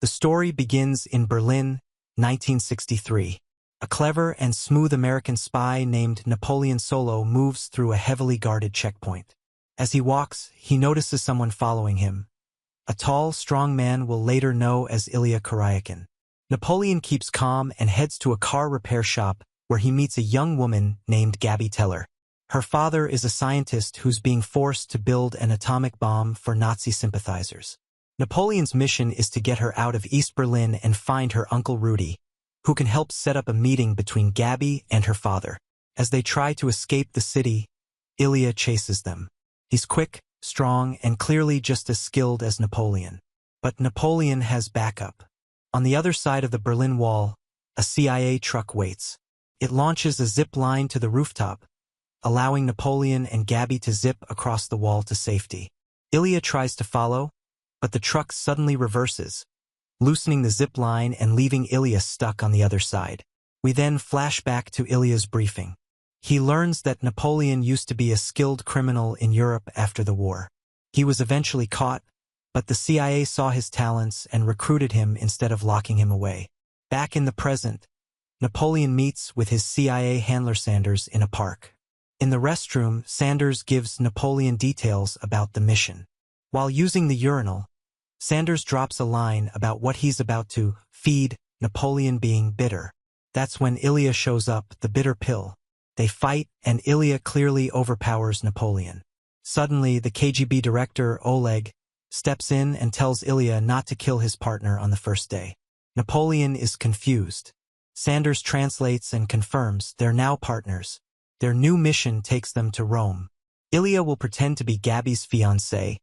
The story begins in Berlin, 1963. A clever and smooth American spy named Napoleon Solo moves through a heavily guarded checkpoint. As he walks, he notices someone following him. A tall, strong man we'll later know as Ilya Kuryakin. Napoleon keeps calm and heads to a car repair shop where he meets a young woman named Gabi Teller. Her father is a scientist who's being forced to build an atomic bomb for Nazi sympathizers. Napoleon's mission is to get her out of East Berlin and find her uncle Rudy, who can help set up a meeting between Gabi and her father. As they try to escape the city, Ilya chases them. He's quick, strong, and clearly just as skilled as Napoleon. But Napoleon has backup. On the other side of the Berlin Wall, a CIA truck waits. It launches a zip line to the rooftop, allowing Napoleon and Gabi to zip across the wall to safety. Ilya tries to follow, but the truck suddenly reverses, loosening the zip line and leaving Ilya stuck on the other side. We then flash back to Ilya's briefing. He learns that Napoleon used to be a skilled criminal in Europe after the war. He was eventually caught, but the CIA saw his talents and recruited him instead of locking him away. Back in the present, Napoleon meets with his CIA handler Sanders in a park. In the restroom, Sanders gives Napoleon details about the mission. While using the urinal, Sanders drops a line about what he's about to feed Napoleon being bitter. That's when Ilya shows up, the bitter pill. They fight, and Ilya clearly overpowers Napoleon. Suddenly, the KGB director, Oleg, steps in and tells Ilya not to kill his partner on the first day. Napoleon is confused. Sanders translates and confirms they're now partners. Their new mission takes them to Rome. Ilya will pretend to be Gabi's fiancé,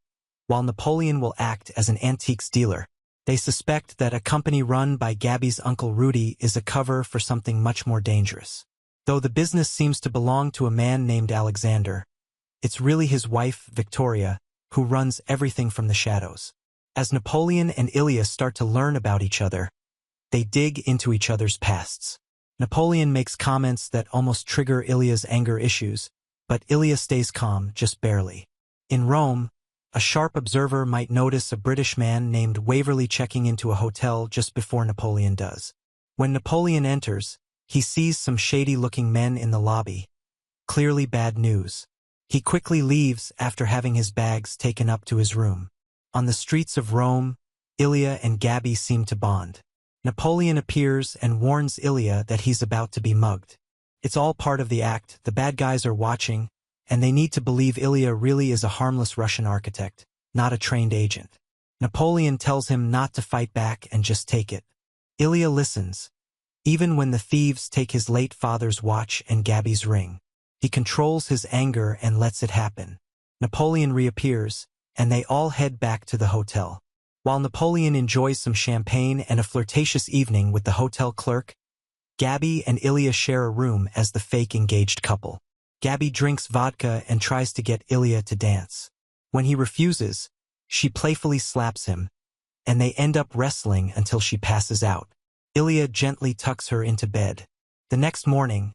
while Napoleon will act as an antiques dealer. They suspect that a company run by Gabi's uncle Rudy is a cover for something much more dangerous. Though the business seems to belong to a man named Alexander, it's really his wife, Victoria, who runs everything from the shadows. As Napoleon and Ilya start to learn about each other, they dig into each other's pasts. Napoleon makes comments that almost trigger Ilya's anger issues, but Ilya stays calm, just barely. In Rome, a sharp observer might notice a British man named Waverley checking into a hotel just before Napoleon does. When Napoleon enters, he sees some shady-looking men in the lobby. Clearly bad news. He quickly leaves after having his bags taken up to his room. On the streets of Rome, Ilya and Gabi seem to bond. Napoleon appears and warns Ilya that he's about to be mugged. It's all part of the act, the bad guys are watching, and they need to believe Ilya really is a harmless Russian architect, not a trained agent. Napoleon tells him not to fight back and just take it. Ilya listens, even when the thieves take his late father's watch and Gabi's ring. He controls his anger and lets it happen. Napoleon reappears, and they all head back to the hotel. While Napoleon enjoys some champagne and a flirtatious evening with the hotel clerk, Gabi and Ilya share a room as the fake engaged couple. Gabi drinks vodka and tries to get Ilya to dance. When he refuses, she playfully slaps him, and they end up wrestling until she passes out. Ilya gently tucks her into bed. The next morning,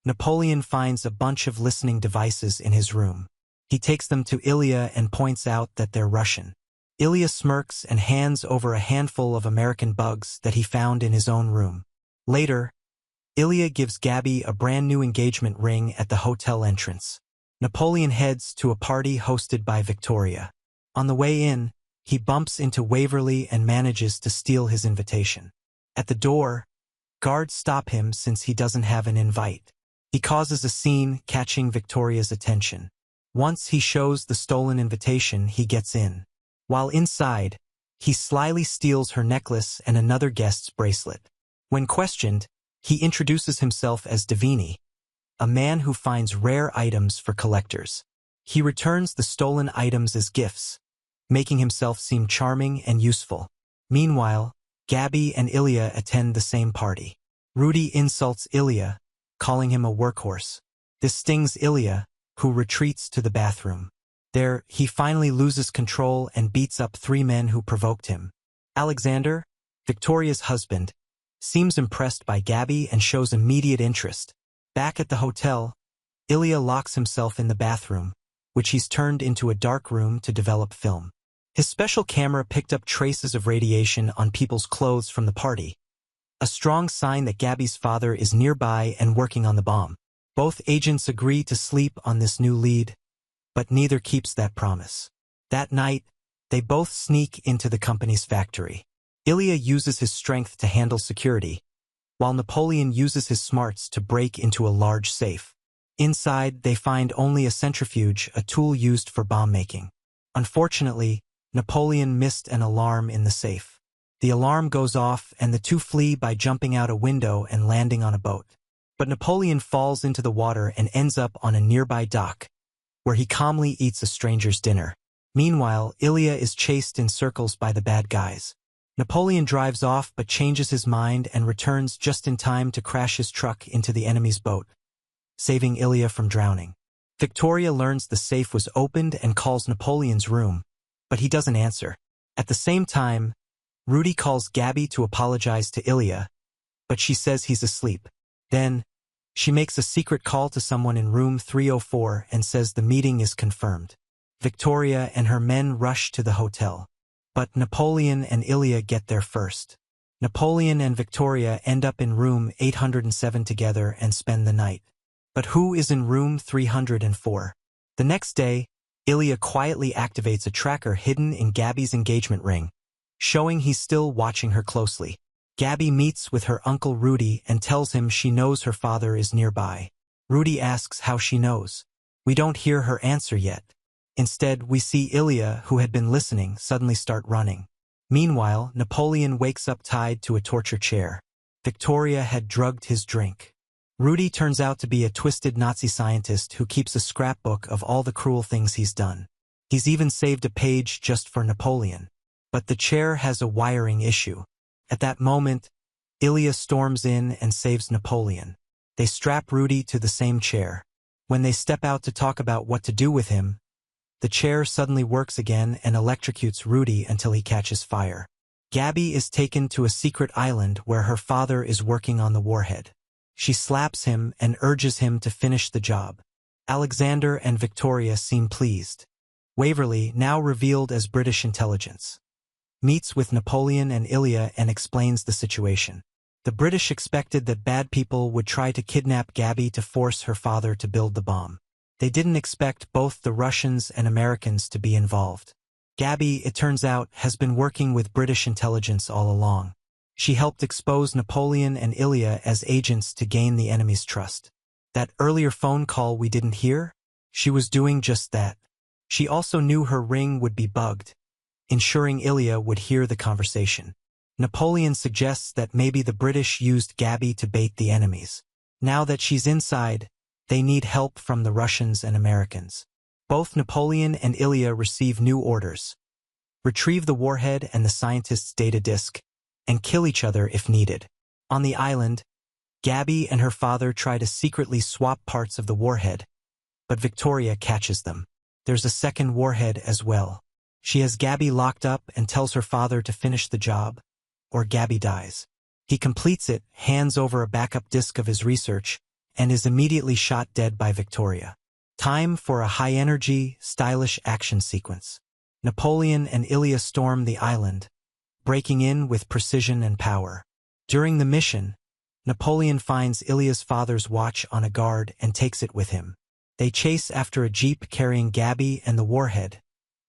Napoleon finds a bunch of listening devices in his room. He takes them to Ilya and points out that they're Russian. Ilya smirks and hands over a handful of American bugs that he found in his own room. Later, Ilya gives Gabi a brand new engagement ring at the hotel entrance. Napoleon heads to a party hosted by Victoria. On the way in, he bumps into Waverley and manages to steal his invitation. At the door, guards stop him since he doesn't have an invite. He causes a scene, catching Victoria's attention. Once he shows the stolen invitation, he gets in. While inside, he slyly steals her necklace and another guest's bracelet. When questioned, he introduces himself as Davini, a man who finds rare items for collectors. He returns the stolen items as gifts, making himself seem charming and useful. Meanwhile, Gabi and Ilya attend the same party. Rudy insults Ilya, calling him a workhorse. This stings Ilya, who retreats to the bathroom. There, he finally loses control and beats up 3 men who provoked him. Alexander, Victoria's husband, seems impressed by Gabi and shows immediate interest. Back at the hotel, Ilya locks himself in the bathroom, which he's turned into a dark room to develop film. His special camera picked up traces of radiation on people's clothes from the party, a strong sign that Gabby's father is nearby and working on the bomb. Both agents agree to sleep on this new lead, but neither keeps that promise. That night, they both sneak into the company's factory. Ilya uses his strength to handle security, while Napoleon uses his smarts to break into a large safe. Inside, they find only a centrifuge, a tool used for bomb making. Unfortunately, Napoleon missed an alarm in the safe. The alarm goes off and the two flee by jumping out a window and landing on a boat. But Napoleon falls into the water and ends up on a nearby dock, where he calmly eats a stranger's dinner. Meanwhile, Ilya is chased in circles by the bad guys. Napoleon drives off but changes his mind and returns just in time to crash his truck into the enemy's boat, saving Ilya from drowning. Victoria learns the safe was opened and calls Napoleon's room, but he doesn't answer. At the same time, Rudy calls Gabby to apologize to Ilya, but she says he's asleep. Then, she makes a secret call to someone in room 304 and says the meeting is confirmed. Victoria and her men rush to the hotel, but Napoleon and Ilya get there first. Napoleon and Victoria end up in room 807 together and spend the night. But who is in room 304? The next day, Ilya quietly activates a tracker hidden in Gabby's engagement ring, showing he's still watching her closely. Gabby meets with her uncle Rudy and tells him she knows her father is nearby. Rudy asks how she knows. We don't hear her answer yet. Instead, we see Ilya, who had been listening, suddenly start running. Meanwhile, Napoleon wakes up tied to a torture chair. Victoria had drugged his drink. Rudy turns out to be a twisted Nazi scientist who keeps a scrapbook of all the cruel things he's done. He's even saved a page just for Napoleon. But the chair has a wiring issue. At that moment, Ilya storms in and saves Napoleon. They strap Rudy to the same chair. When they step out to talk about what to do with him, the chair suddenly works again and electrocutes Rudy until he catches fire. Gabby is taken to a secret island where her father is working on the warhead. She slaps him and urges him to finish the job. Alexander and Victoria seem pleased. Waverley, now revealed as British intelligence, meets with Napoleon and Ilya and explains the situation. The British expected that bad people would try to kidnap Gabby to force her father to build the bomb. They didn't expect both the Russians and Americans to be involved. Gabby, it turns out, has been working with British intelligence all along. She helped expose Napoleon and Ilya as agents to gain the enemy's trust. That earlier phone call we didn't hear? She was doing just that. She also knew her ring would be bugged, ensuring Ilya would hear the conversation. Napoleon suggests that maybe the British used Gabby to bait the enemies. Now that she's inside, they need help from the Russians and Americans. Both Napoleon and Ilya receive new orders: retrieve the warhead and the scientist's data disk, and kill each other if needed. On the island, Gabby and her father try to secretly swap parts of the warhead, but Victoria catches them. There's a second warhead as well. She has Gabby locked up and tells her father to finish the job, or Gabby dies. He completes it, hands over a backup disk of his research, and is immediately shot dead by Victoria. Time for a high-energy, stylish action sequence. Napoleon and Ilya storm the island, breaking in with precision and power. During the mission, Napoleon finds Ilya's father's watch on a guard and takes it with him. They chase after a jeep carrying Gabby and the warhead,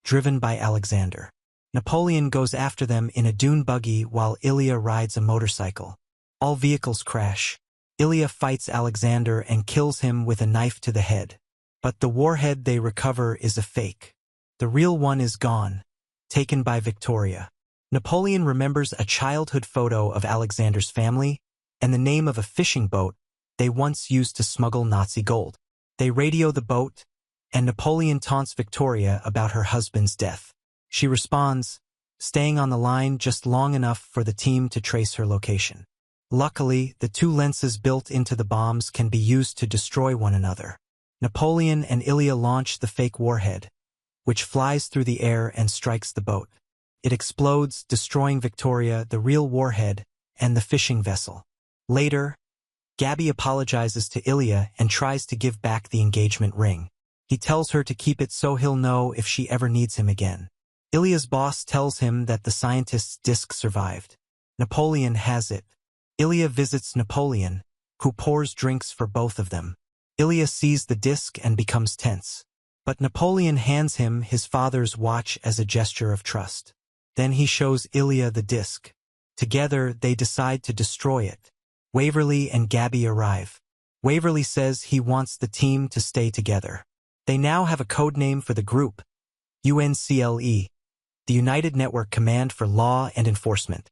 driven by Alexander. Napoleon goes after them in a dune buggy while Ilya rides a motorcycle. All vehicles crash. Ilya fights Alexander and kills him with a knife to the head. But the warhead they recover is a fake. The real one is gone, taken by Victoria. Napoleon remembers a childhood photo of Alexander's family and the name of a fishing boat they once used to smuggle Nazi gold. They radio the boat, and Napoleon taunts Victoria about her husband's death. She responds, staying on the line just long enough for the team to trace her location. Luckily, the two lenses built into the bombs can be used to destroy one another. Napoleon and Ilya launch the fake warhead, which flies through the air and strikes the boat. It explodes, destroying Victoria, the real warhead, and the fishing vessel. Later, Gabby apologizes to Ilya and tries to give back the engagement ring. He tells her to keep it so he'll know if she ever needs him again. Ilya's boss tells him that the scientist's disc survived. Napoleon has it. Ilya visits Napoleon, who pours drinks for both of them. Ilya sees the disc and becomes tense. But Napoleon hands him his father's watch as a gesture of trust. Then he shows Ilya the disc. Together, they decide to destroy it. Waverly and Gabby arrive. Waverly says he wants the team to stay together. They now have a code name for the group, U.N.C.L.E, the United Network Command for Law and Enforcement.